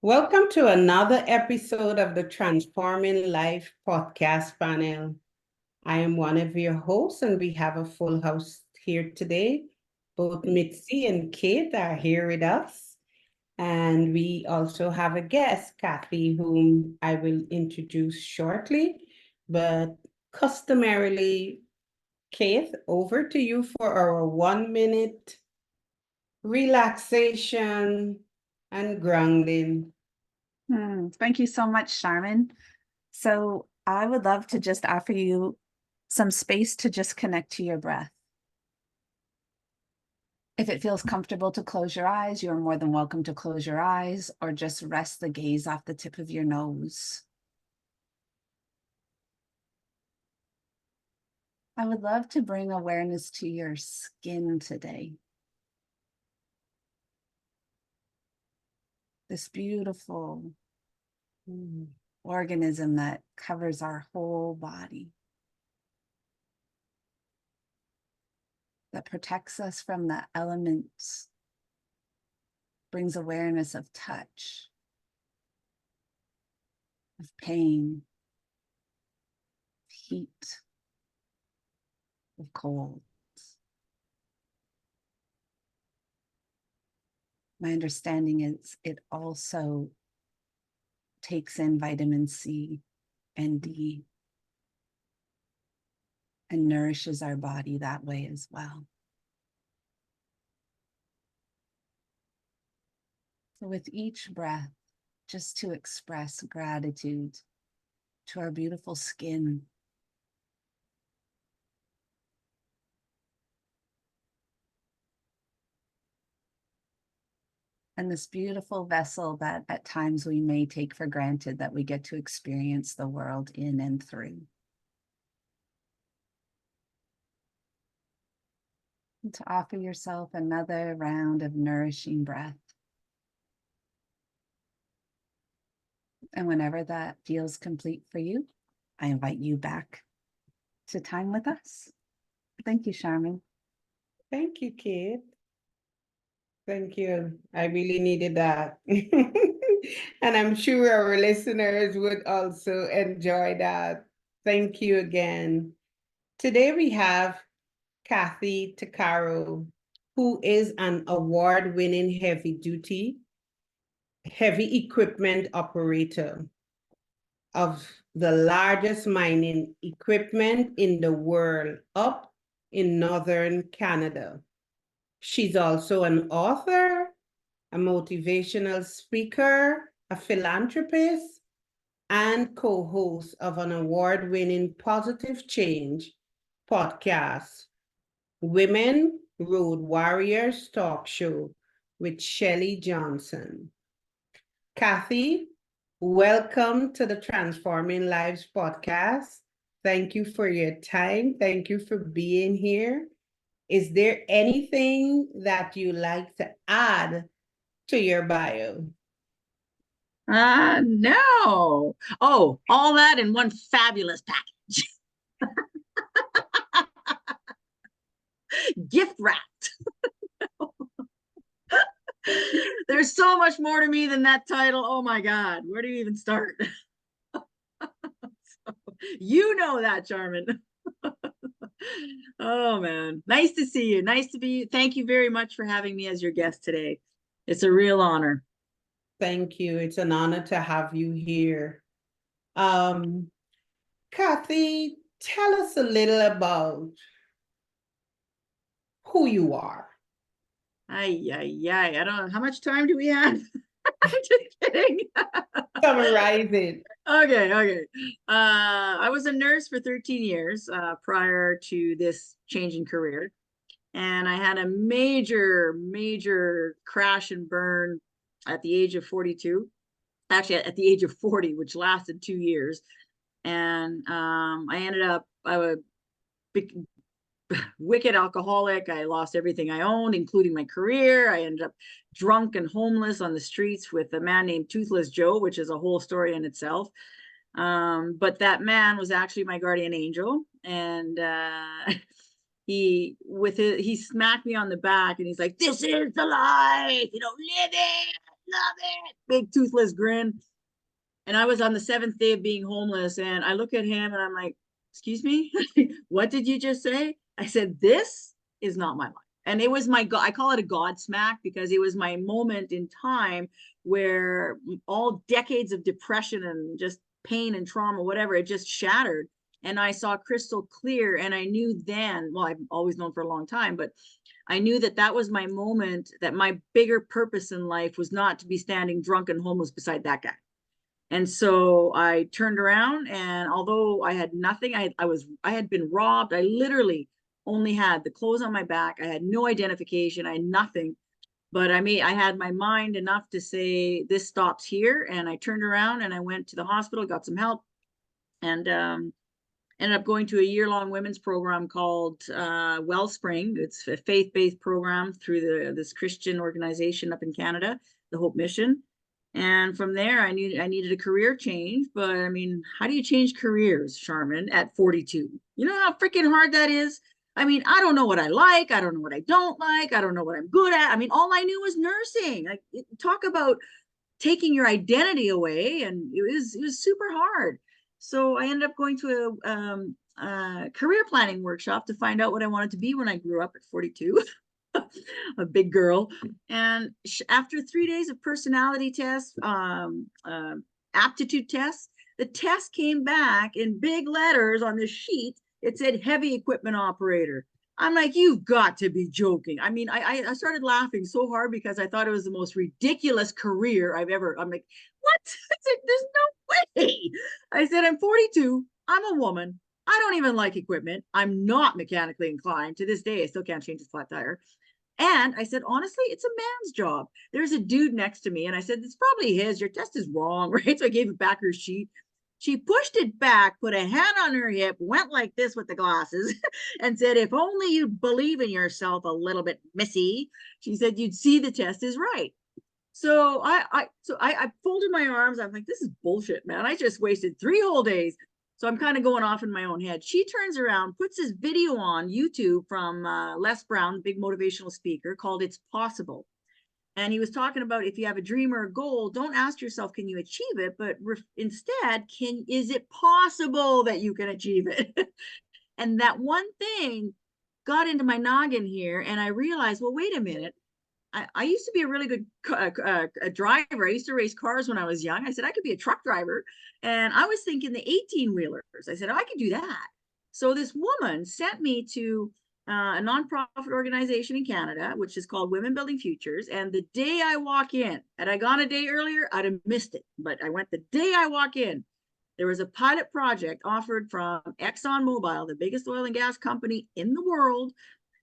Welcome to another episode of the Transforming Life podcast panel. I am one of your hosts, and we have a full house here today. Both Mitzi and Kate are here with us. And we also have a guest, Kathy, whom I will introduce shortly. But customarily, Kate, over to you for our 1 minute relaxation and grounding. Thank you so much, Sharmin. So I would love to just offer you some space to just connect to your breath. If it feels comfortable to close your eyes, you're more than welcome to close your eyes or just rest the gaze off the tip of your nose. I would love to bring awareness to your skin today. This beautiful organism that covers our whole body, that protects us from the elements, brings awareness of touch, of pain, heat, of cold. My understanding is it also takes in vitamin C and D and nourishes our body that way as well. So with each breath, just to express gratitude to our beautiful skin, and this beautiful vessel that at times we may take for granted that we get to experience the world in and through. And to offer yourself another round of nourishing breath. And whenever that feels complete for you, I invite you back to time with us. Thank you, Sharmin. Thank you, Kate. Thank you. I really needed that. And I'm sure our listeners would also enjoy that. Thank you again. Today we have Kathy Takaro, who is an award-winning heavy equipment operator of the largest mining equipment in the world up in northern Canada. She's also an author, a motivational speaker, a philanthropist, and co-host of an award-winning positive change podcast, Women Road Warriors Talk Show with Shelley Johnson. Kathy, welcome to the Transforming Lives podcast. Thank you for your time. Thank you for being here. Is there anything that you like to add to your bio? No. Oh, all that in one fabulous package. Gift wrapped. There's so much more to me than that title. Oh my God. Where do you even start? You know that, Sharmin. Oh man. Nice to see you. Nice to be. Thank you very much for having me as your guest today. It's a real honor. Thank you. It's an honor to have you here. Kathy, tell us a little about who you are. I don't know. How much time do we have? I'm just kidding. Summarize it. Okay. I was a nurse for 13 years prior to this changing career. And I had a major crash and burn at the age of 42. Actually, at the age of 40, which lasted 2 years. And I ended up, I was wicked alcoholic. I lost everything I owned, including my career. I ended up drunk and homeless on the streets with a man named Toothless Joe, which is a whole story in itself. But that man was actually my guardian angel. And he smacked me on the back and he's like, "This is the life, live it." love it. Big toothless grin. And I was on the 7th day of being homeless. And I look at him and I'm like, excuse me, what did you just say? I said, this is not my life. And it was my, I call it a God smack, because it was my moment in time where all decades of depression and just pain and trauma, whatever, it just shattered. And I saw crystal clear. And I knew then, well, I've always known for a long time, but I knew that that was my moment, that my bigger purpose in life was not to be standing drunk and homeless beside that guy. And so I turned around, and although I had nothing, I had been robbed. I literally only had the clothes on my back. I had no identification. I had nothing, but I had my mind enough to say, this stops here. And I turned around and I went to the hospital, got some help, and ended up going to a year-long women's program called Wellspring. It's a faith-based program through this Christian organization up in Canada, the Hope Mission. And from there, I needed a career change. But I mean, how do you change careers, Sharmin, at 42? You know how freaking hard that is? I mean, I don't know what I like. I don't know what I don't like. I don't know what I'm good at. I mean, all I knew was nursing. Like, talk about taking your identity away. And it was super hard. So I ended up going to a career planning workshop to find out what I wanted to be when I grew up at 42. A big girl. And after 3 days of personality tests, aptitude tests, the test came back in big letters on the sheet. It said heavy equipment operator. I'm like, you've got to be joking. I mean, I started laughing so hard because I thought it was the most ridiculous career I've ever. I'm like, what? I said, there's no way. I said, I'm 42. I'm a woman. I don't even like equipment. I'm not mechanically inclined. To this day, I still can't change a flat tire. And I said, honestly, it's a man's job. There's a dude next to me. And I said, it's probably his. Your test is wrong, right? So I gave it back her sheet. She pushed it back, put a hand on her hip, went like this with the glasses, and said, if only you believe in yourself a little bit, missy. She said, you'd see the test is right. So I folded my arms. I'm like, this is bullshit, man. I just wasted 3 whole days. So I'm kind of going off in my own head. She turns around, puts this video on YouTube from Les Brown, the big motivational speaker, called It's Possible. And he was talking about, if you have a dream or a goal, don't ask yourself, can you achieve it? But instead, is it possible that you can achieve it? And that one thing got into my noggin here. And I realized, well, wait a minute. I used to be a really good driver. I used to race cars when I was young. I said, I could be a truck driver. And I was thinking the 18-wheelers. I said, oh, I could do that. So this woman sent me to a nonprofit organization in Canada, which is called Women Building Futures. And the day I walk in, had I gone a day earlier, I'd have missed it. But I went the day I walk in. There was a pilot project offered from ExxonMobil, the biggest oil and gas company in the world.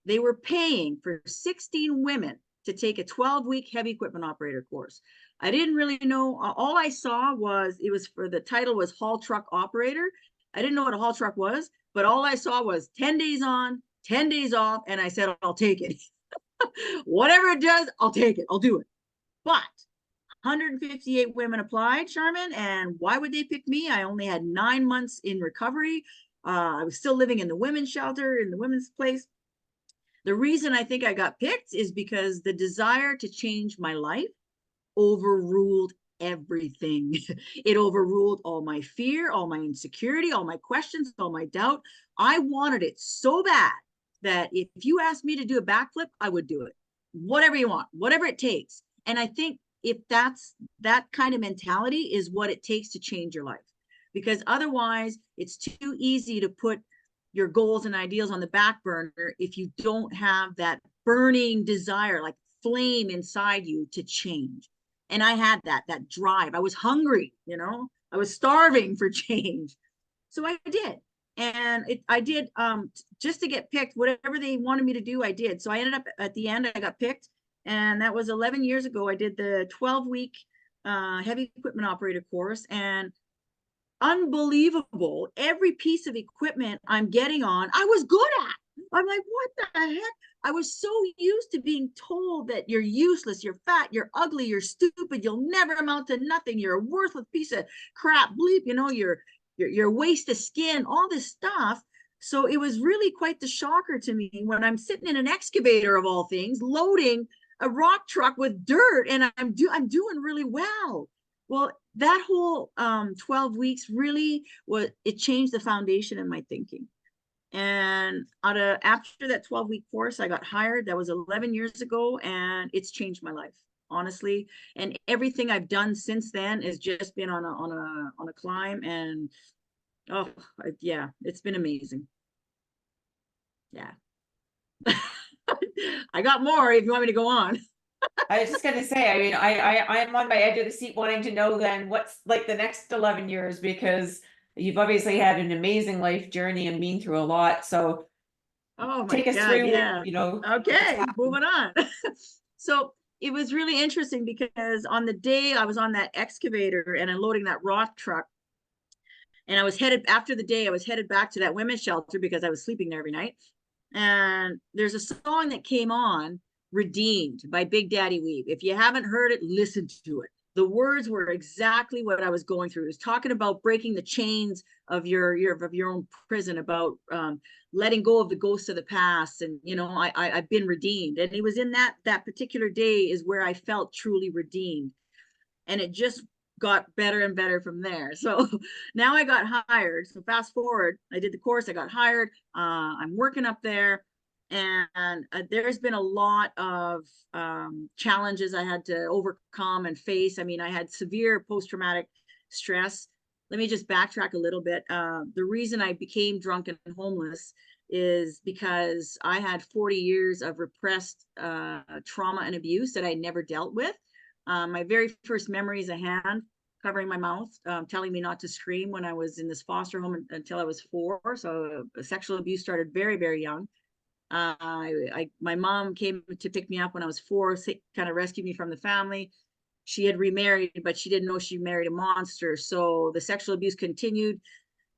They were paying for 16 women to take a 12-week heavy equipment operator course. I didn't really know. All I saw was, the title was haul truck operator. I didn't know what a haul truck was, but all I saw was 10 days on, 10 days off. And I said, I'll take it. Whatever it does, I'll take it. I'll do it. But 158 women applied, Sharmin. And why would they pick me? I only had 9 months in recovery. I was still living in the women's shelter, in the women's place. The reason I think I got picked is because the desire to change my life overruled everything. It overruled all my fear, all my insecurity, all my questions, all my doubt. I wanted it so bad that if you asked me to do a backflip, I would do it. Whatever you want, whatever it takes. And I think if that kind of mentality is what it takes to change your life, because otherwise it's too easy to put your goals and ideals on the back burner if you don't have that burning desire, like flame inside you to change. And I had that drive. I was hungry, I was starving for change. So I did. And I did just to get picked, whatever they wanted me to do, I did. So I ended up at the end, I got picked. And that was 11 years ago. I did the 12-week heavy equipment operator course, and unbelievable. Every piece of equipment I'm getting on, I was good at. I'm like, what the heck? I was so used to being told that you're useless, you're fat, you're ugly, you're stupid, you'll never amount to nothing, you're a worthless piece of crap, bleep, you're a waste of skin, all this stuff. So it was really quite the shocker to me when I'm sitting in an excavator of all things, loading a rock truck with dirt, and I'm doing really well. Well, that whole 12 weeks really it changed the foundation in my thinking. And after that 12-week course, I got hired. That was 11 years ago, and it's changed my life, honestly. And everything I've done since then has just been on a climb. And oh yeah, it's been amazing. Yeah. I got more if you want me to go on. I was just gonna say, I mean, I'm on my edge of the seat wanting to know then what's like the next 11 years, because you've obviously had an amazing life journey and been through a lot. So Oh my take us God, through, yeah. you know. Okay, moving on. So it was really interesting because on the day I was on that excavator and unloading that rock truck, and I was headed back to that women's shelter because I was sleeping there every night. And there's a song that came on, Redeemed by Big Daddy Weave. If you haven't heard it, listen to it. The words were exactly what I was going through. It was talking about breaking the chains of your own prison, about letting go of the ghosts of the past, and you know, I've been redeemed. And it was in that particular day is where I felt truly redeemed, and it just got better and better from there. So now I got hired. So fast forward, I did the course, I got hired. I'm working up there, and there's been a lot of challenges I had to overcome and face. I mean, I had severe post-traumatic stress. Let me just backtrack a little bit. The reason I became drunk and homeless is because I had 40 years of repressed trauma and abuse that I never dealt with. My very first memory is a hand covering my mouth, telling me not to scream when I was in this foster home until I was 4. So sexual abuse started very, very young. My mom came to pick me up when I was 4, kind of rescued me from the family. She had remarried, but she didn't know she married a monster. So the sexual abuse continued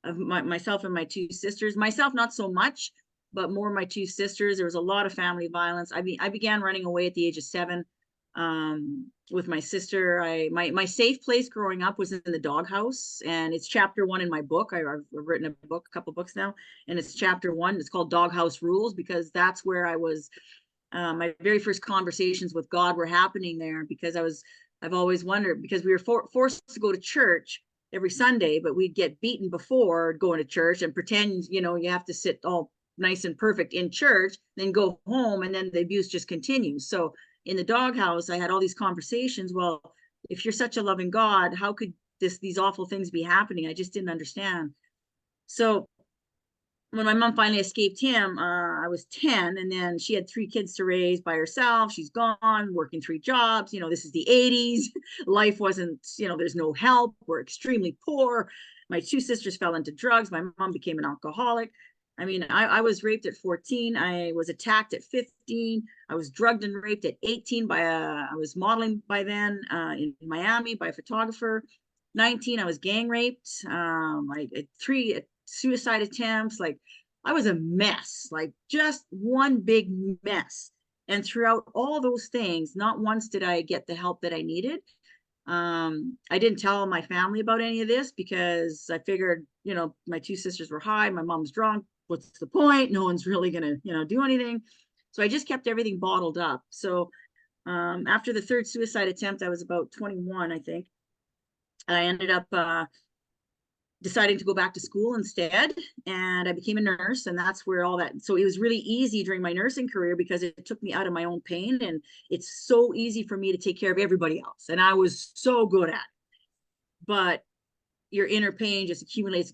of myself and my 2 sisters. Myself, not so much, but more my 2 sisters. There was a lot of family violence. I mean, I began running away at the age of 7 with my sister. My safe place growing up was in the doghouse, and it's chapter 1 in my book. I've written a couple books now, and it's chapter 1. It's called Doghouse Rules, because that's where I was. My very first conversations with God were happening there, because I've always wondered, because we were forced to go to church every Sunday, but we'd get beaten before going to church and pretend, you know, you have to sit all nice and perfect in church, then go home, and then the abuse just continues. So in the doghouse, I had all these conversations. Well, if you're such a loving God, how could these awful things be happening? I just didn't understand. So when my mom finally escaped him, I was 10, and then she had 3 kids to raise by herself. She's gone, working 3 jobs. You know, this is the 80s. Life wasn't, you know, there's no help. We're extremely poor. My 2 sisters fell into drugs. My mom became an alcoholic. I mean, I was raped at 14. I was attacked at 15. I was drugged and raped at 18 I was modeling by then in Miami by a photographer. 19, I was gang raped. I had 3 suicide attempts. Like, I was a mess, like just one big mess. And throughout all those things, not once did I get the help that I needed. I didn't tell my family about any of this because I figured, you know, my 2 sisters were high, my mom's drunk. What's the point? No one's really gonna, you know, do anything. So I just kept everything bottled up. So after the 3rd suicide attempt, I was about 21, I think. I ended up deciding to go back to school instead, and I became a nurse, and that's where all that. So it was really easy during my nursing career because it took me out of my own pain, and it's so easy for me to take care of everybody else, and I was so good at it. But your inner pain just accumulates,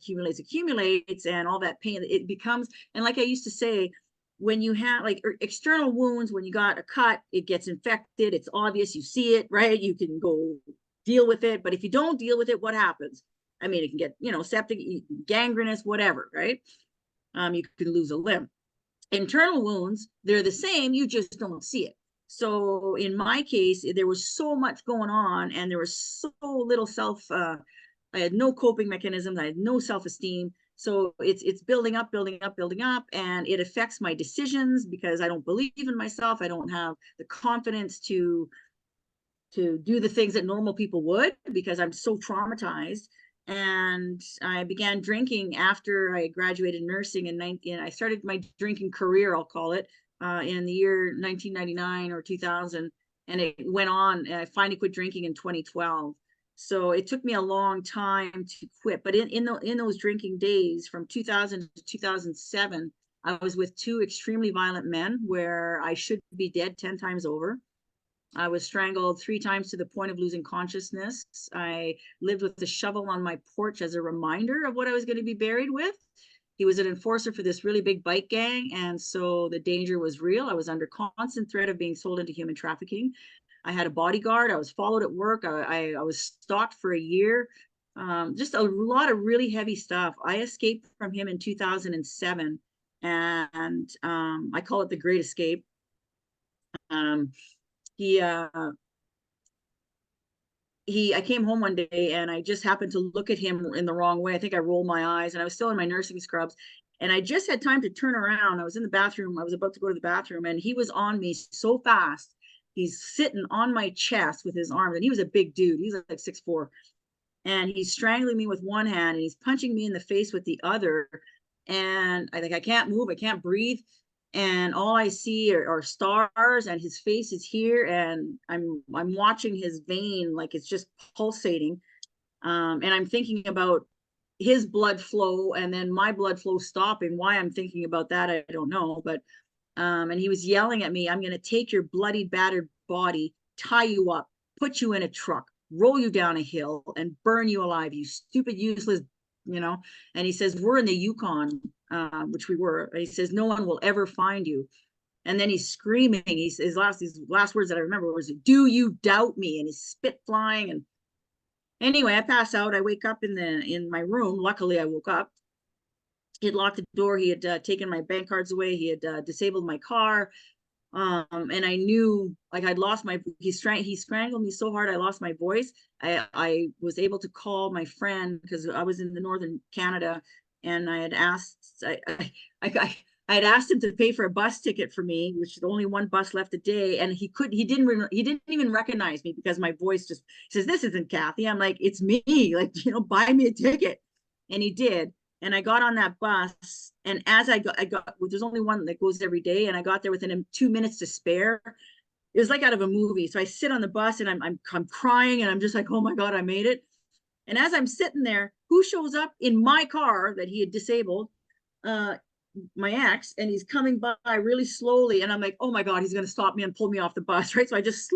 and all that pain, it becomes, and like I used to say, when you have like external wounds, when you got a cut, it gets infected, it's obvious, you see it, right? You can go deal with it. But if you don't deal with it, what happens? I mean, it can get, you know, septic, gangrenous, whatever, right? You can lose a limb. Internal wounds, they're the same, you just don't see it. So in my case, there was so much going on, and there was so little I had no coping mechanisms. I had no self-esteem. So it's building up, and it affects my decisions because I don't believe in myself. I don't have the confidence to do the things that normal people would because I'm so traumatized. And I began drinking after I graduated nursing in 19. I started my drinking career, I'll call it, in the year 1999 or 2000. and it went on, and I finally quit drinking in 2012. So it took me a long time to quit. But in those drinking days from 2000 to 2007, I was with two extremely violent men where I should be dead 10 times over. I was strangled 3 times to the point of losing consciousness. I lived with a shovel on my porch as a reminder of what I was going to be buried with. He was an enforcer for this really big bike gang, and so the danger was real. I was under constant threat of being sold into human trafficking. I had a bodyguard. I was followed at work. I was stalked for a year. Just a lot of really heavy stuff. I escaped from him in 2007, and I call it the Great Escape. I came home one day and I just happened to look at him in the wrong way. I think I rolled my eyes, and I was still in my nursing scrubs, and I just had time to turn around. I was in the bathroom. I was about to go to the bathroom, and he was on me so fast. He's sitting on my chest with his arms, and he was a big dude. He was like 6'4", and he's strangling me with one hand and he's punching me in the face with the other. And I think I can't move. I can't breathe. And all I see are stars, and his face is here, and I'm watching his vein like it's just pulsating, and I'm thinking about his blood flow and then my blood flow stopping. Why I'm thinking about that, I don't know. But and he was yelling at me, "I'm going to take your bloody, battered body, tie you up, put you in a truck, roll you down a hill, and burn you alive, you stupid, useless," you know. And he says, "We're in the Yukon," which we were. And he says, "No one will ever find you." And then he's screaming. His last words that I remember was, "Do you doubt me?" And he's spit flying. And anyway, I pass out. I wake up in my room. Luckily, I woke up. He had locked the door. He had taken my bank cards away. He had disabled my car. And I knew, like, I'd lost my, he strangled me so hard I lost my voice. I was able to call my friend because I was in the northern Canada, and I had asked, I had asked him to pay for a bus ticket for me, which is only one bus left a day, and he didn't even recognize me because my voice just, he says, "This isn't Kathy." I'm like, "It's me, like, you know, buy me a ticket." And he did. And I got on that bus, and as I got, there's only one that goes every day, and I got there within 2 minutes to spare. It was like out of a movie. So I sit on the bus, and I'm crying, and I'm just like, "Oh my God, I made it." And as I'm sitting there, who shows up in my car that he had disabled? My ex, and he's coming by really slowly, and I'm like, "Oh my God, he's going to stop me and pull me off the bus," right? So I just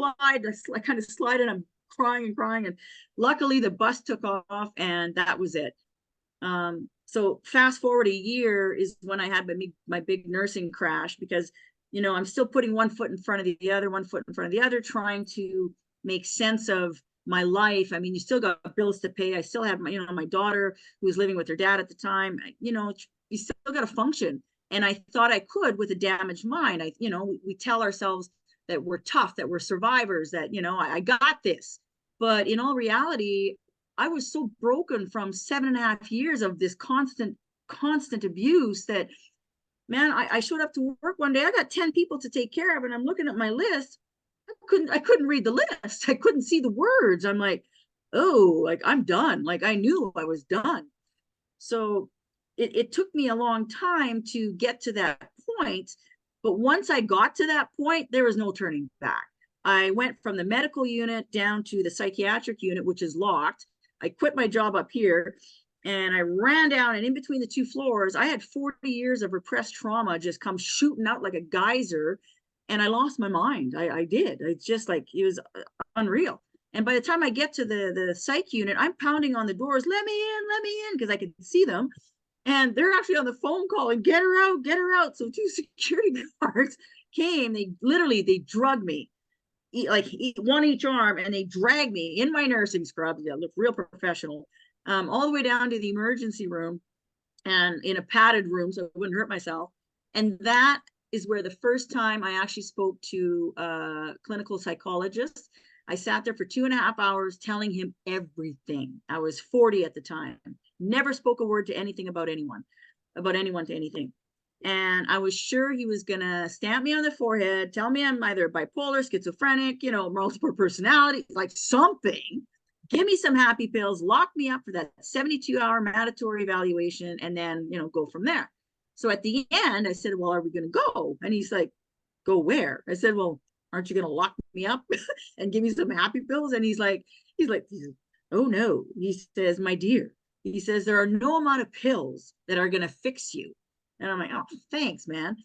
I kind of slide, and I'm crying, and luckily the bus took off, and that was it. So fast forward a year is when I had my big nursing crash, because, you know, I'm still putting one foot in front of the other, trying to make sense of my life. I mean, you still got bills to pay. I still have my daughter who was living with her dad at the time. You still got to function. And I thought I could with a damaged mind. We tell ourselves that we're tough, that we're survivors, that, I got this. But in all reality, I was so broken from 7.5 years of this constant abuse that, man, I showed up to work one day. I got 10 people to take care of, and I'm looking at my list. I couldn't read the list. I couldn't see the words. I'm like, oh, like, I'm done. Like, I knew I was done. So it took me a long time to get to that point. But once I got to that point, there was no turning back. I went from the medical unit down to the psychiatric unit, which is locked. I quit my job up here, and I ran down, and in between the 2 floors, I had 40 years of repressed trauma just come shooting out like a geyser, and I lost my mind. I did. It's just like, it was unreal. And by the time I get to the psych unit, I'm pounding on the doors, let me in, because I could see them. And they're actually on the phone calling, get her out. So 2 security guards came, they drugged me. One each arm, and they dragged me in my nursing scrubs. Yeah, look real professional, all the way down to the emergency room, and in a padded room so I wouldn't hurt myself. And that is where the first time I actually spoke to a clinical psychologist. I sat there for 2.5 hours telling him everything. I was 40 at the time, never spoke a word to anything about anyone to anything. And I was sure he was going to stamp me on the forehead, tell me I'm either bipolar, schizophrenic, multiple personality, like something, give me some happy pills, lock me up for that 72-hour mandatory evaluation, and then, go from there. So at the end, I said, well, are we going to go? And he's like, go where? I said, well, aren't you going to lock me up and give me some happy pills. And he's like, oh no, he says, my dear, he says, there are no amount of pills that are going to fix you. And I'm like, oh, thanks, man.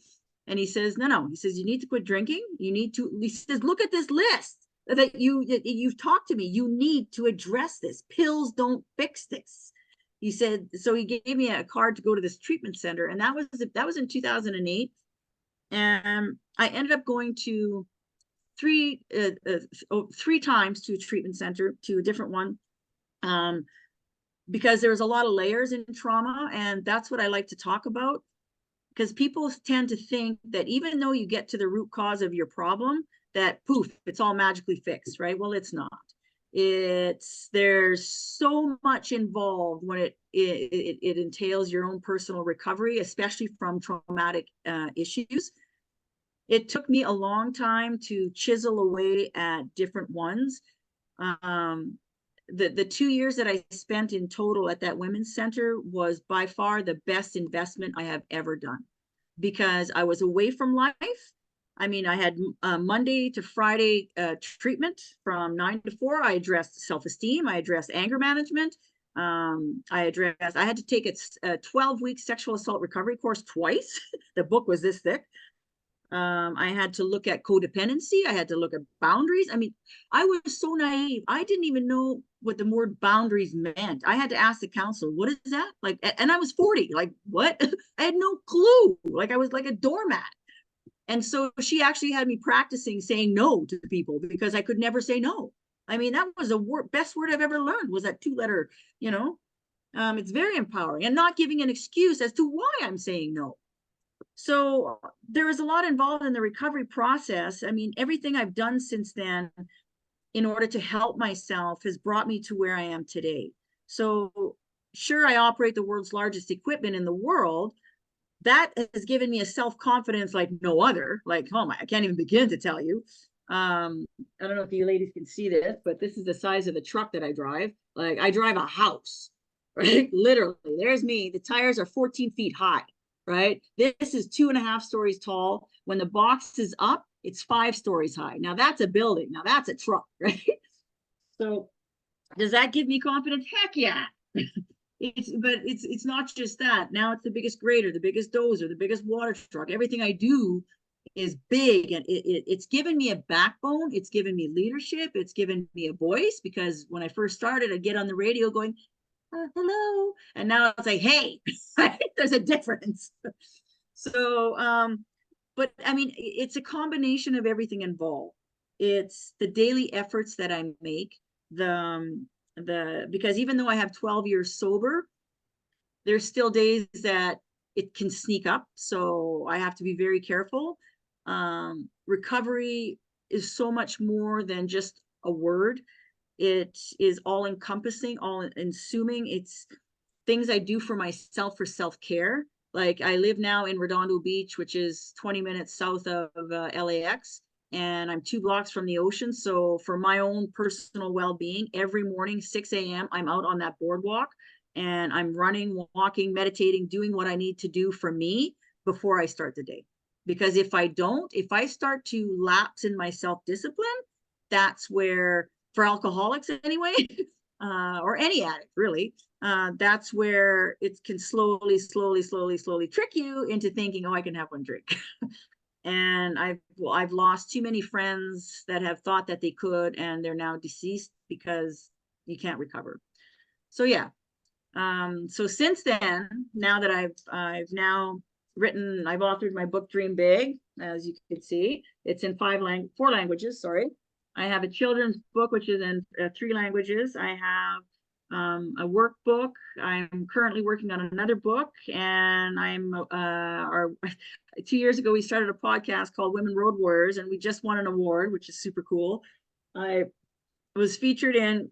And he says, no, he says, you need to quit drinking. You need to, he says, look at this list that you've talked to me. You need to address this. Pills don't fix this. He said, so he gave me a card to go to this treatment center. And that was in 2008. And I ended up going to three times to a treatment center, to a different one, because there's a lot of layers in trauma. And that's what I like to talk about, because people tend to think that even though you get to the root cause of your problem, that poof, it's all magically fixed, right? Well, it's not. There's so much involved when it entails your own personal recovery, especially from traumatic issues. It took me a long time to chisel away at different ones. The 2 years that I spent in total at that women's center was by far the best investment I have ever done, because I was away from life. I mean, I had Monday to Friday treatment from 9 to 4. I addressed self-esteem. I addressed anger management. I had to take a 12-week sexual assault recovery course twice. The book was this thick. I had to look at codependency. I had to look at boundaries. I mean, I was so naive. I didn't even know what the word boundaries meant. I had to ask the counselor, what is that? Like, and I was 40, like, what? I had no clue. Like, I was like a doormat. And so she actually had me practicing saying no to people, because I could never say no. I mean, that was the best word I've ever learned, was that 2-letter, it's very empowering, and not giving an excuse as to why I'm saying no. So there is a lot involved in the recovery process. I mean, everything I've done since then in order to help myself has brought me to where I am today. So sure, I operate the world's largest equipment in the world. That has given me a self-confidence like no other. Like, oh my, I can't even begin to tell you. I don't know if you ladies can see this, but this is the size of the truck that I drive. Like, I drive a house, right? Literally, there's me. The tires are 14 feet high, right? This is 2.5 stories tall. When the box is up, it's 5 stories high. Now that's a building. Now that's a truck, right? So does that give me confidence? Heck yeah. It's not just that. Now it's the biggest grader, the biggest dozer, the biggest water truck. Everything I do is big, and it's given me a backbone. It's given me leadership. It's given me a voice, because when I first started, I'd get on the radio going, hello, and now it's like, hey, there's a difference. So but I mean, it's a combination of everything involved. It's the daily efforts that I make, because even though I have 12 years sober, there's still days that it can sneak up. So I have to be very careful. Recovery is so much more than just a word. It is all encompassing, all consuming. It's things I do for myself for self-care. Like, I live now in Redondo Beach, which is 20 minutes south of LAX. And I'm 2 blocks from the ocean. So for my own personal well-being, every morning, 6 a.m., I'm out on that boardwalk, and I'm running, walking, meditating, doing what I need to do for me before I start the day. Because if I start to lapse in my self-discipline, that's where, for alcoholics anyway, or any addict really, that's where it can slowly trick you into thinking, oh, I can have one drink. And I've lost too many friends that have thought that they could, and they're now deceased because you can't recover. So yeah. So since then, now that I've authored my book Dream Big, as you can see, it's in 4 languages, sorry. I have a children's book, which is in 3 languages. I have a workbook. I'm currently working on another book, and 2 years ago, we started a podcast called Women Road Warriors, and we just won an award, which is super cool. I was featured in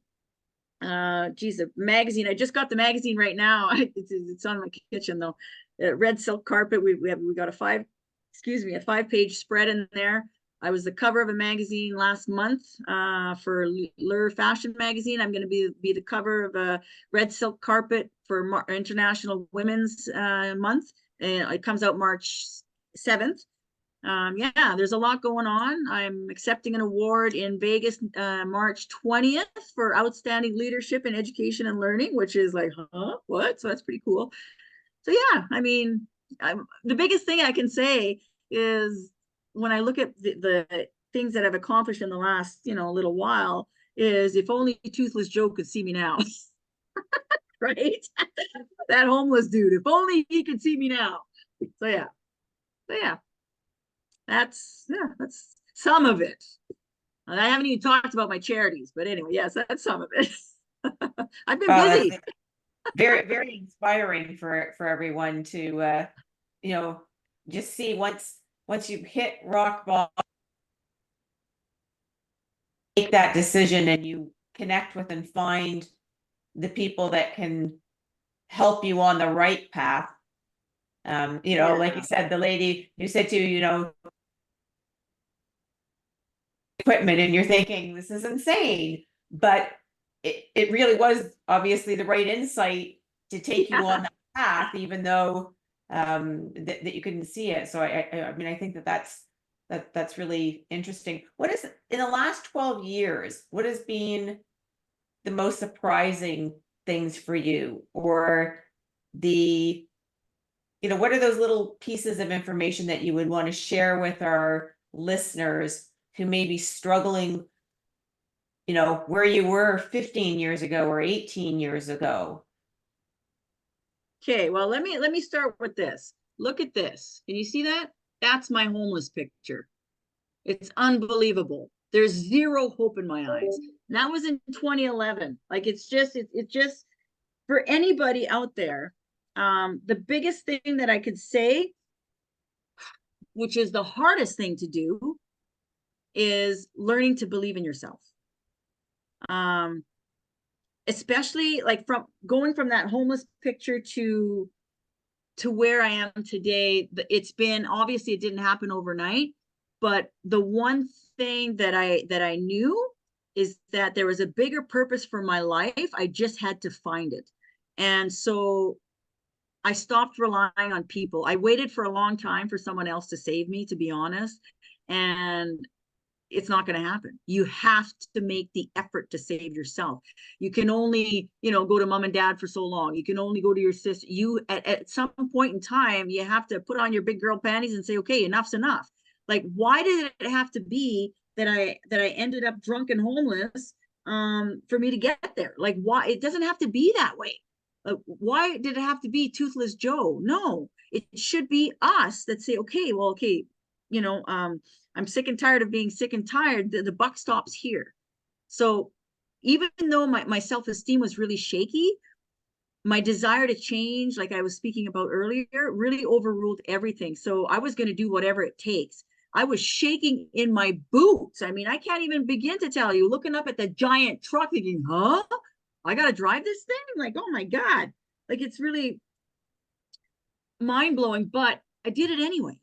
a magazine. I just got the magazine right now. It's on my kitchen though. Red silk carpet. We got a 5-page spread in there. I was the cover of a magazine last month for Lure Fashion Magazine. I'm going to be the cover of a red silk carpet for International Women's Month. And it comes out March 7th. Yeah, there's a lot going on. I'm accepting an award in Vegas, March 20th for outstanding leadership in education and learning, which is like, huh, what? So that's pretty cool. So yeah, I mean, the biggest thing I can say is when I look at the things that I've accomplished in the last, little while, is if only Toothless Joe could see me now. Right? That homeless dude, if only he could see me now. So yeah. That's some of it. I haven't even talked about my charities, but anyway, yes, that's some of it. I've been busy. Very, very inspiring for everyone to just see once you hit rock bottom, make that decision and you connect with and find the people that can help you on the right path. Like you said, the lady you said to, equipment, and you're thinking, this is insane, but it really was obviously the right insight to take you on that path, even though that you couldn't see it. So I mean, I think that's really interesting. What is, in the last 12 years, what has been the most surprising things for you, or what are those little pieces of information that you would want to share with our listeners who may be struggling, where you were 15 years ago or 18 years ago? Okay, well, let me start with this. Look at this. Can you see that? That's my homeless picture. It's unbelievable. There's zero hope in my eyes. And that was in 2011. Like, it's just for anybody out there. The biggest thing that I could say, which is the hardest thing to do, is learning to believe in yourself. Especially like from going from that homeless picture to where I am today. It's been, obviously it didn't happen overnight, but the one thing that I knew is that there was a bigger purpose for my life. I just had to find it. And so I stopped relying on people. I waited for a long time for someone else to save me, to be honest. And it's not going to happen. You have to make the effort to save yourself. You can only, go to mom and dad for so long. You can only go to your sister. You, at some point in time, you have to put on your big girl panties and say, okay, enough's enough. Like, why did it have to be that I ended up drunk and homeless for me to get there? Like, why? It doesn't have to be that way. Why did it have to be Toothless Joe? No, it should be us that say, okay, well, okay, I'm sick and tired of being sick and tired. The buck stops here. So even though my self-esteem was really shaky, my desire to change, like I was speaking about earlier, really overruled everything. So I was going to do whatever it takes. I was shaking in my boots. I mean, I can't even begin to tell you, looking up at the giant truck thinking, huh? I got to drive this thing? I'm like, oh my God. Like, it's really mind-blowing, but I did it anyway.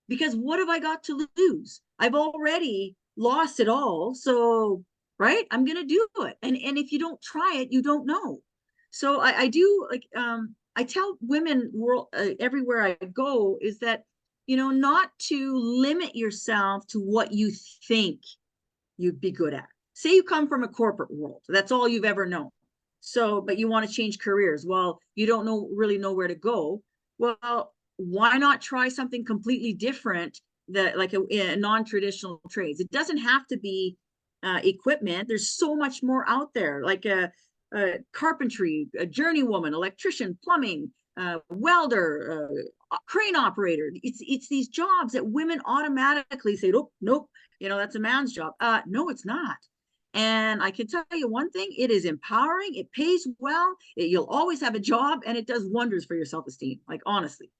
Because what have I got to lose? I've already lost it all. So, right, I'm going to do it. And if you don't try it, you don't know. So I do, like, I tell women everywhere I go is that, not to limit yourself to what you think you'd be good at. Say you come from a corporate world. That's all you've ever known. So, but you want to change careers. Well, you don't really know where to go. Well, why not try something completely different, that like a non-traditional trades? It doesn't have to be equipment. There's so much more out there, like a carpentry, a journeywoman, electrician, plumbing, welder, crane operator. It's these jobs that women automatically say, oh, nope, that's a man's job. No, it's not. And I can tell you one thing, it is empowering, it pays well, you'll always have a job, and it does wonders for your self-esteem, like, honestly.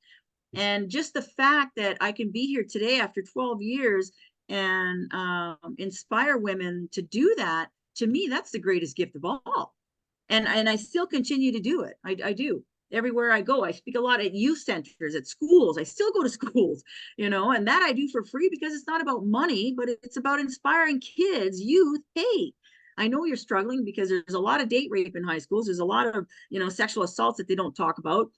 And just the fact that I can be here today after 12 years and inspire women to do that, to me, that's the greatest gift of all. And I still continue to do it. I do. Everywhere I go, I speak a lot at youth centers, at schools. I still go to schools, and that I do for free, because it's not about money, but it's about inspiring kids, youth. Hey, I know you're struggling because there's a lot of date rape in high schools. There's a lot of, sexual assaults that they don't talk about.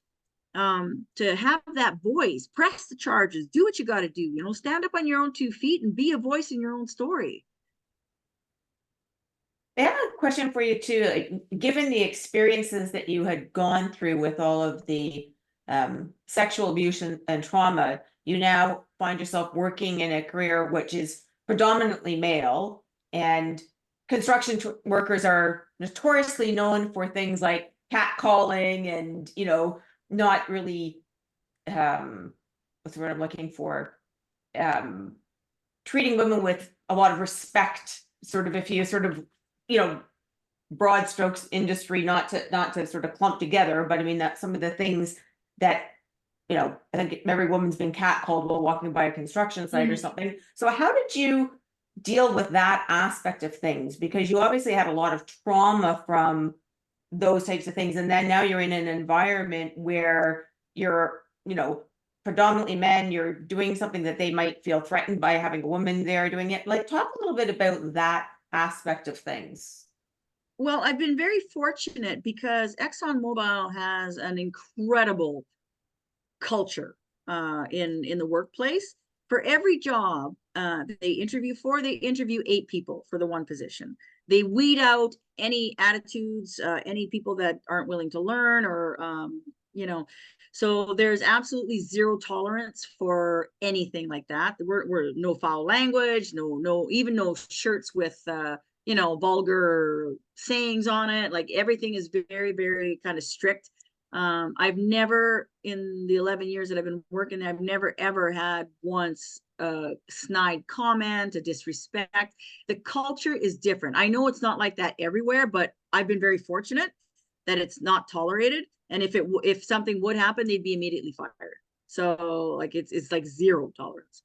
to have that voice, press the charges, do what you got to do, you know, stand up on your own 2 feet and be a voice in your own story. I have a question for you too. Like, given the experiences that you had gone through with all of the sexual abuse and trauma, you now find yourself working in a career which is predominantly male, and construction workers are notoriously known for things like catcalling and, you know, not really, what's the word I'm looking for? Treating women with a lot of respect, sort of, if you sort of, you know, broad strokes industry, not to sort of clump together, but I mean, that some of the things that, you know, I think every woman's been catcalled while walking by a construction site or something. So how did you deal with that aspect of things? Because you obviously had a lot of trauma from those types of things, and then now you're in an environment where you're, you know, predominantly men, you're doing something that they might feel threatened by having a woman there doing it. Like, talk a little bit about that aspect of things. Well, I've been very fortunate because ExxonMobil has an incredible culture in the workplace. For every job they interview 8 people for the one position. They weed out any attitudes, any people that aren't willing to learn, or you know, so there's absolutely zero tolerance for anything like that. We're no foul language, even no shirts with you know, vulgar sayings on it. Like, everything is very, very kind of strict. I've never, in the 11 years that I've been working, I've never ever had once a snide comment, a disrespect. The culture is different. I know it's not like that everywhere, but I've been very fortunate that it's not tolerated. And if something would happen, they'd be immediately fired. So like, it's like zero tolerance.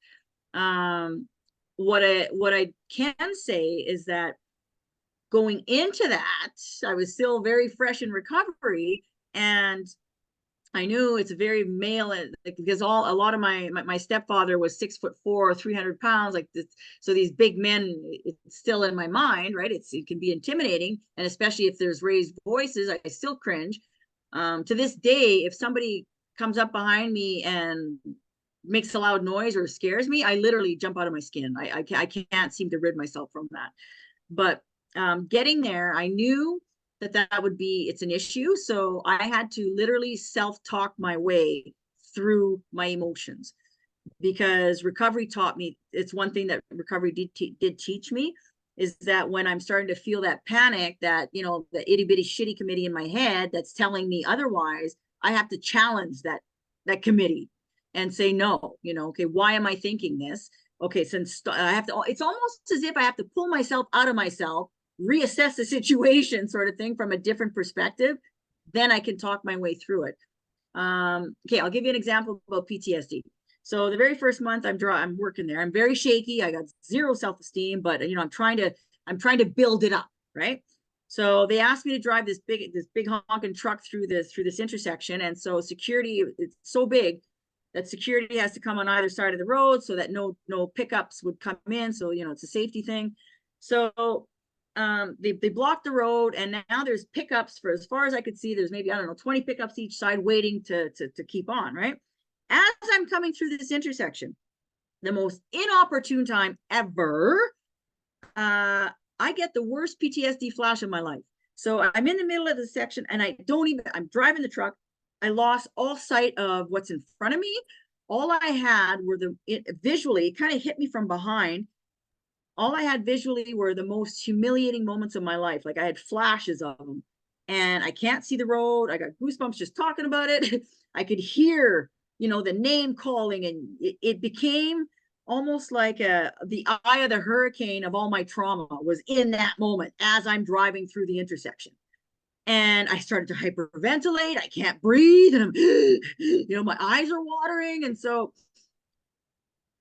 What I can say is that going into that, I was still very fresh in recovery, and I knew it's a very male, because a lot of my stepfather was 6'4", 300 pounds, like this. So these big men, it's still in my mind, right? It can be intimidating, and especially if there's raised voices, I still cringe. To this day, if somebody comes up behind me and makes a loud noise or scares me, I literally jump out of my skin. I can't seem to rid myself from that. But getting there, I knew that would be, it's an issue. So I had to literally self-talk my way through my emotions, because recovery taught me, it's one thing that recovery did teach me, is that when I'm starting to feel that panic, that, you know, the itty bitty shitty committee in my head that's telling me otherwise, I have to challenge that committee and say, no, you know, okay, why am I thinking this? Okay, since I have to, it's almost as if I have to pull myself out of myself, reassess the situation, sort of thing, from a different perspective, then I can talk my way through it. Okay, I'll give you an example about PTSD. So the very first month I'm working there, I'm very shaky. I got zero self-esteem, but you know, I'm trying to build it up, right? So they asked me to drive this big honking truck through this intersection, and so security, it's so big that security has to come on either side of the road so that no pickups would come in. So, you know, it's a safety thing. So they blocked the road, and now there's pickups, for as far as I could see, there's maybe, I don't know, 20 pickups each side waiting to keep on, right? As I'm coming through this intersection, the most inopportune time ever, I get the worst PTSD flash of my life. So I'm in the middle of the section, and I'm driving the truck. I lost all sight of what's in front of me. All I had were visually, it kind of hit me from behind. All I had visually were the most humiliating moments of my life. Like, I had flashes of them, and I can't see the road. I got goosebumps just talking about it. I could hear, you know, the name calling, and it became almost like the eye of the hurricane of all my trauma was in that moment as I'm driving through the intersection. And I started to hyperventilate. I can't breathe, and I'm, you know, my eyes are watering. And so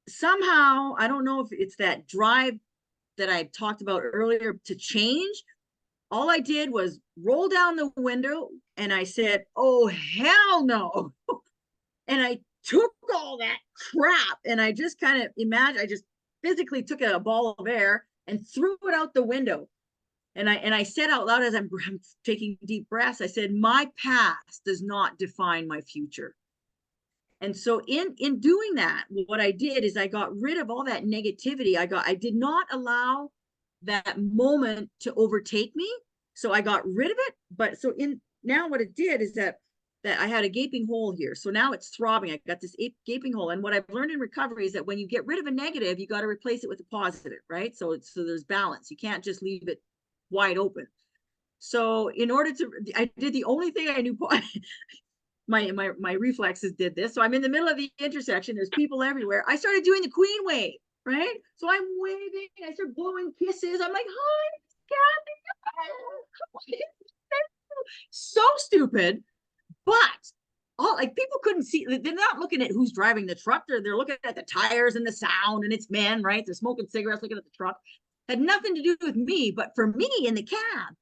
somehow, I don't know if it's that drive that I talked about earlier to change. All I did was roll down the window, and I said, oh, hell no. And I took all that crap, and I just kind of I just physically took a ball of air and threw it out the window. And I said out loud, as I'm taking deep breaths, I said, my past does not define my future. And so in doing that, what I did is I got rid of all that negativity. I did not allow that moment to overtake me. So I got rid of it. But so in now what it did is that I had a gaping hole here. So now it's throbbing. I got this gaping hole. And what I've learned in recovery is that when you get rid of a negative, you got to replace it with a positive, right? So there's balance. You can't just leave it wide open. So in order to, I did the only thing I knew. My reflexes did this. So I'm in the middle of the intersection. There's people everywhere. I started doing the queen wave, right? So I'm waving. I start blowing kisses. I'm like, hi, Kathy. So stupid. But all like people couldn't see, they're not looking at who's driving the truck. They're looking at the tires and the sound, and it's men, right? They're smoking cigarettes, looking at the truck. Had nothing to do with me, but for me in the cab,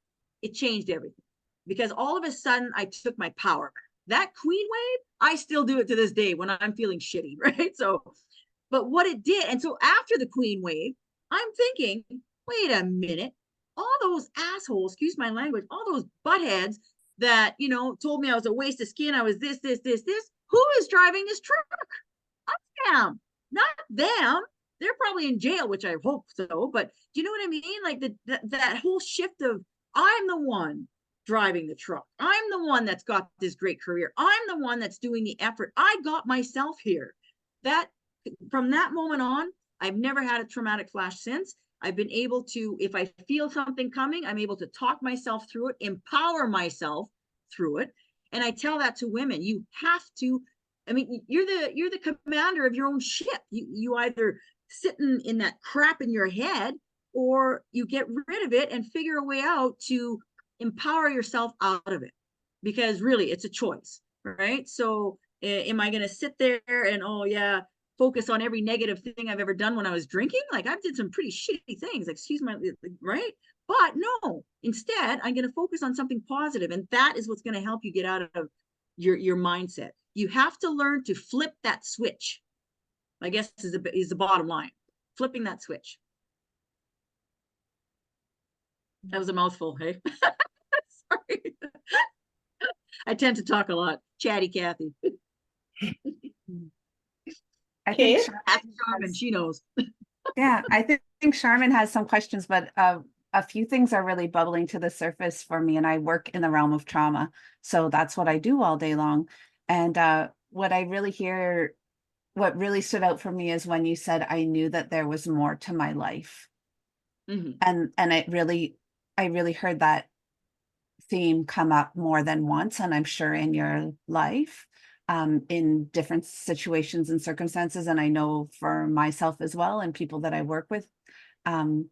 it changed everything. Because all of a sudden I took my power back. That queen wave, I still do it to this day when I'm feeling shitty, right? So, but what it did, and so after the queen wave, I'm thinking, wait a minute, all those assholes, excuse my language, all those buttheads that, you know, told me I was a waste of skin, I was this, who is driving this truck? I am, not them. They're probably in jail, which I hope so, but do you know what I mean? Like that whole shift of, I'm the one driving the truck. I'm the one that's got this great career. I'm the one that's doing the effort. I got myself here. That from that moment on, I've never had a traumatic flash since. I've been able to, if I feel something coming, I'm able to talk myself through it, empower myself through it. And I tell that to women, you have to, I mean, you're the commander of your own ship. You either sitting in that crap in your head, or you get rid of it and figure a way out to empower yourself out of it, because really it's a choice, right? So am I going to sit there and, oh yeah, focus on every negative thing I've ever done when I was drinking? Like I did some pretty shitty things, excuse my, right? But no, instead I'm going to focus on something positive, and that is what's going to help you get out of your mindset. You have to learn to flip that switch, I guess is the bottom line. Flipping that switch. That was a mouthful, hey? Sorry. I tend to talk a lot. Chatty Kathy. I think Ask Sharmin, she knows. yeah, I think Sharmin has some questions, but a few things are really bubbling to the surface for me, and I work in the realm of trauma. So that's what I do all day long. And what I really hear, what really stood out for me is when you said, I knew that there was more to my life. Mm-hmm. And I really heard that theme come up more than once, and I'm sure in your life, in different situations and circumstances. And I know for myself as well, and people that I work with, when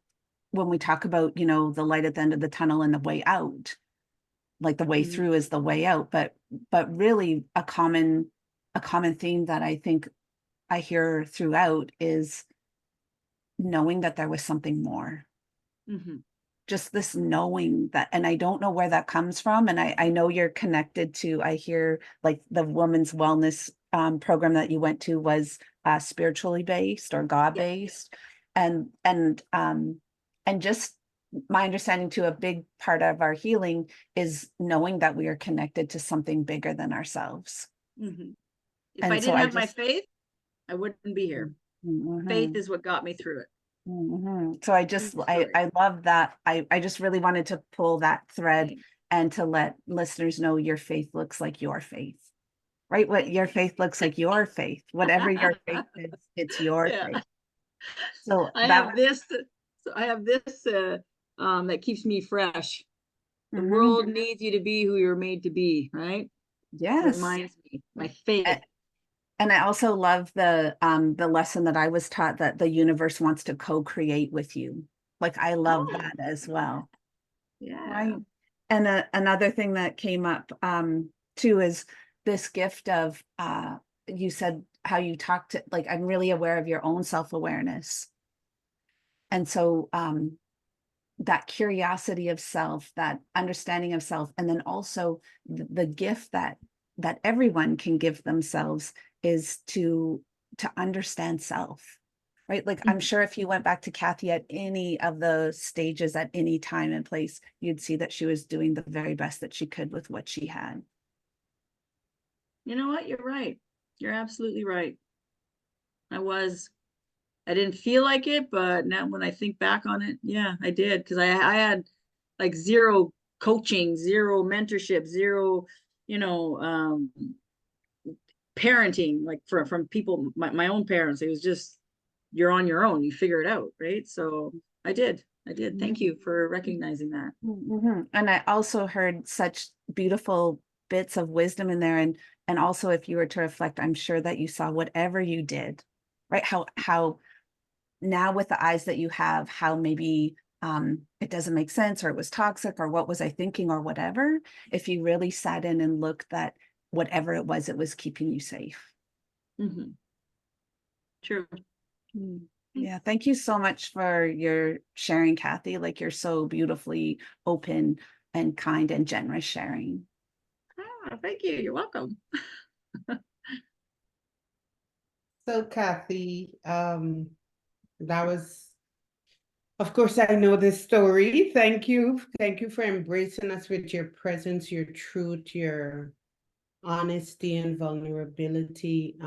we talk about, you know, the light at the end of the tunnel and the way out, like the way Mm-hmm. through is the way out, but really a common theme that I think I hear throughout is knowing that there was something more. Mm-hmm. Just this knowing that, and I don't know where that comes from. And I know you're connected to, I hear like the women's wellness program that you went to was spiritually based or God-based. And just my understanding to a big part of our healing is knowing that we are connected to something bigger than ourselves. Mm-hmm. If And I so didn't I have my just- faith, I wouldn't be here. Mhm. Faith is what got me through it. So I just, I love that. I just really wanted to pull that thread and to let listeners know your faith looks like your faith, right? What your faith looks like your faith, whatever your faith is, it's your faith. So I have this that keeps me fresh. The world needs you to be who you're made to be, right? Yes. Reminds me, my faith. And I also love the lesson that I was taught, that the universe wants to co-create with you. Like I love that as well. Yeah. Right. And another thing that came up too is this gift of you said how you talked to, like, I'm really aware of your own self-awareness. And so that curiosity of self, that understanding of self, and then also the gift that everyone can give themselves is to understand self, right? Like I'm sure if you went back to Kathy at any of the stages at any time and place, you'd see that she was doing the very best that she could with what she had. You know what? You're right. You're absolutely right. I didn't feel like it, but now when I think back on it, yeah, I did. Because I had like zero coaching, zero mentorship, zero, you know, parenting, like from people, my own parents. It was just, you're on your own, you figure it out, right? So I did. Thank you for recognizing that. And I also heard such beautiful bits of wisdom in there. And also, if you were to reflect, I'm sure that you saw whatever you did, right? How now with the eyes that you have, how maybe it doesn't make sense, or it was toxic, or what was I thinking, or whatever. If you really sat in and looked, that whatever it was keeping you safe. Mm-hmm. True. Yeah, thank you so much for your sharing, Kathy. Like, you're so beautifully open and kind and generous sharing. Ah, thank you. You're welcome. So Kathy, that was, of course, I know this story. Thank you. Thank you for embracing us with your presence, your truth, your honesty and vulnerability.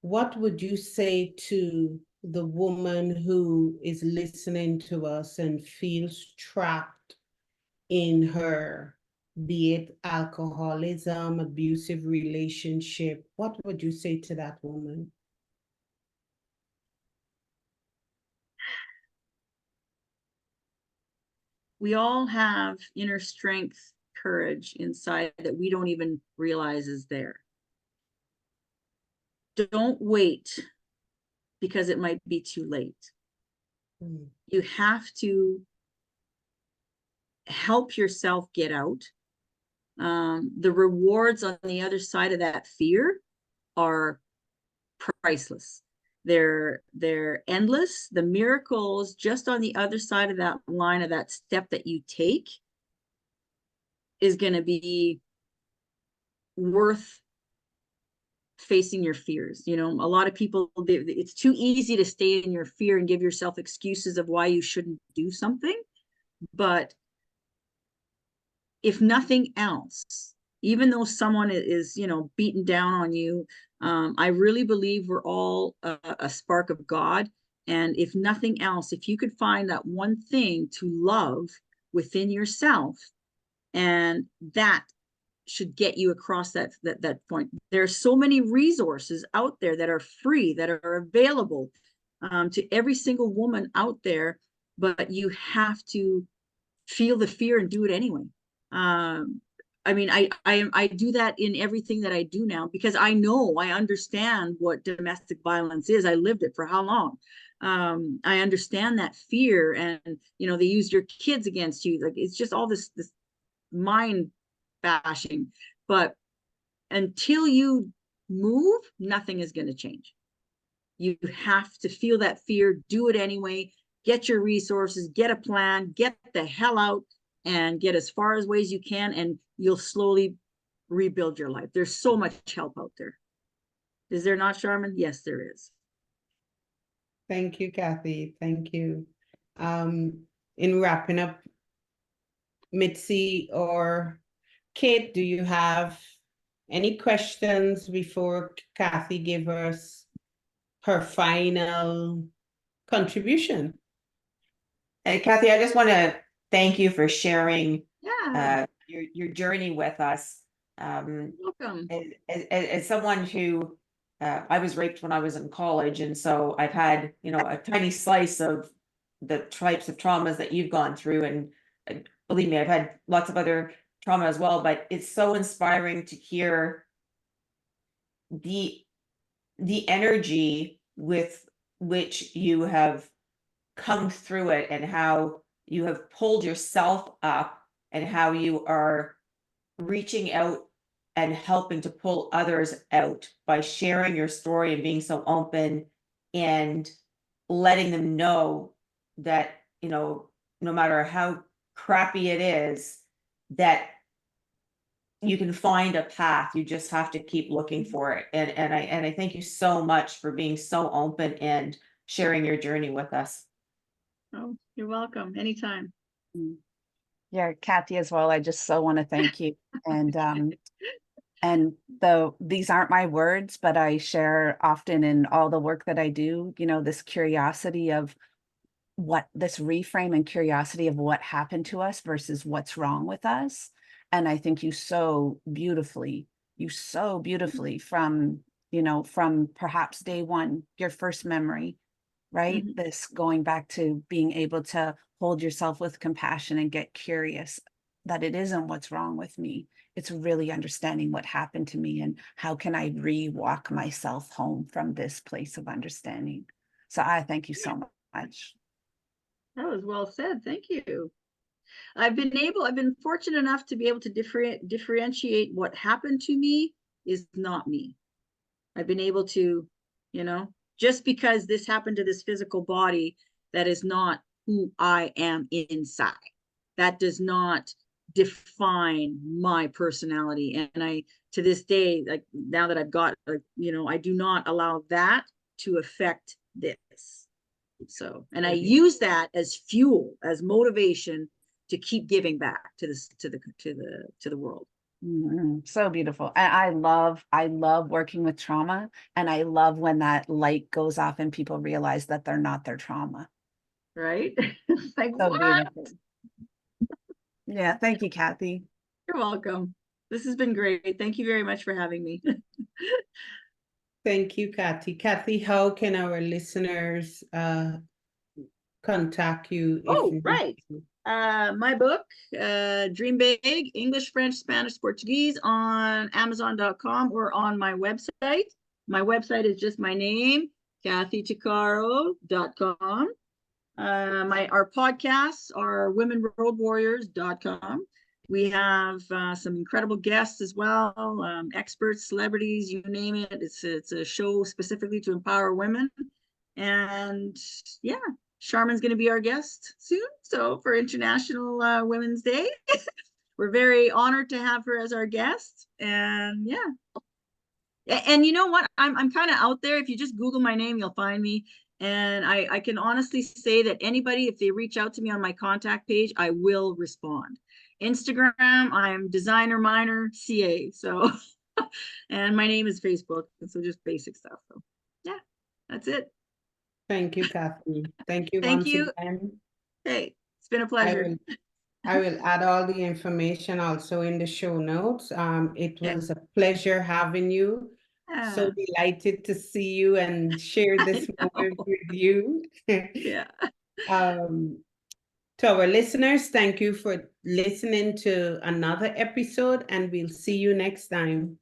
What would you say to the woman who is listening to us and feels trapped in her, be it alcoholism, abusive relationship? What would you say to that woman? We all have inner strength, courage inside that we don't even realize is there. Don't wait because it might be too late. You have to help yourself get out. The rewards on the other side of that fear are priceless. They're endless. The miracles just on the other side of that line, of that step that you take, is going to be worth facing your fears. You know, a lot of people, it's too easy to stay in your fear and give yourself excuses of why you shouldn't do something. But if nothing else, even though someone is, you know, beaten down on you, I really believe we're all a spark of God. And if nothing else, if you could find that one thing to love within yourself, and that should get you across that point. There's so many resources out there that are free, that are available to every single woman out there, but you have to feel the fear and do it anyway. I mean, I do that in everything that I do now, because I understand what domestic violence is. I lived it for how long? I understand that fear, and you know, they use your kids against you. Like, it's just all this mind bashing. But until you move, nothing is going to change. You have to feel that fear, do it anyway, get your resources, get a plan, get the hell out, and get as far as ways you can, and you'll slowly rebuild your life. There's so much help out there. Is there not, Sharmin? Yes, there is. Thank you, Kathy. Thank you. In wrapping up, Mitzi or Kate, do you have any questions before Kathy give us her final contribution? Kathy, I just want to thank you for sharing your journey with us. Welcome. As someone who I was raped when I was in college, and so I've had, you know, a tiny slice of the types of traumas that you've gone through, and believe me, I've had lots of other trauma as well. But it's so inspiring to hear the energy with which you have come through it, and how you have pulled yourself up, and how you are reaching out and helping to pull others out by sharing your story and being so open, and letting them know that, you know, no matter how crappy it is, that you can find a path. You just have to keep looking for it. And I thank you so much for being so open and sharing your journey with us. Oh, you're welcome. Anytime. Yeah, Kathy as well. I just so want to thank you. And And though these aren't my words, but I share often in all the work that I do, you know, this curiosity of what this reframe and curiosity of what happened to us versus what's wrong with us. And I think you so beautifully from, you know, from perhaps day one, your first memory, right? Mhm. This going back to being able to hold yourself with compassion and get curious that it isn't what's wrong with me. It's really understanding what happened to me and how can I re-walk myself home from this place of understanding. So I thank you so much. That was well said. Thank you. I've been fortunate enough to be able to differentiate what happened to me is not me. I've been able to, you know, just because this happened to this physical body, that is not who I am inside. That does not define my personality. And I, to this day, like now that I've got, you know, I do not allow that to affect this. So, and I use that as fuel, as motivation to keep giving back to this, to the world. So beautiful. And I love working with trauma. And I love when that light goes off and people realize that they're not their trauma. Right? Like, So what? beautiful. Yeah. Thank you, Kathy. You're welcome. This has been great. Thank you very much for having me. Thank you, Kathy. Kathy, how can our listeners contact you if Oh, need right. to? My book, Dream Big, English, French, Spanish, Portuguese, on Amazon.com or on my website. My website is just my name, kathychicaro.com. Our podcasts are womenroadwarriors.com. We have some incredible guests as well, experts, celebrities, you name it. It's a show specifically to empower women. And yeah, Sharmin's going to be our guest soon. So for International Women's Day, we're very honored to have her as our guest. And yeah. And you know what? I'm kind of out there. If you just Google my name, you'll find me. And I can honestly say that anybody, if they reach out to me on my contact page, I will respond. Instagram, I'm designer minor CA. So, and my name is Facebook. And so just basic stuff. So yeah, that's it. Thank you, Kathy. Thank you Thank once you. again. Hey, it's been a pleasure. I will add all the information also in the show notes. It was a pleasure having you. So delighted to see you and share this moment with you. Yeah. To our listeners, thank you for listening to another episode, and we'll see you next time.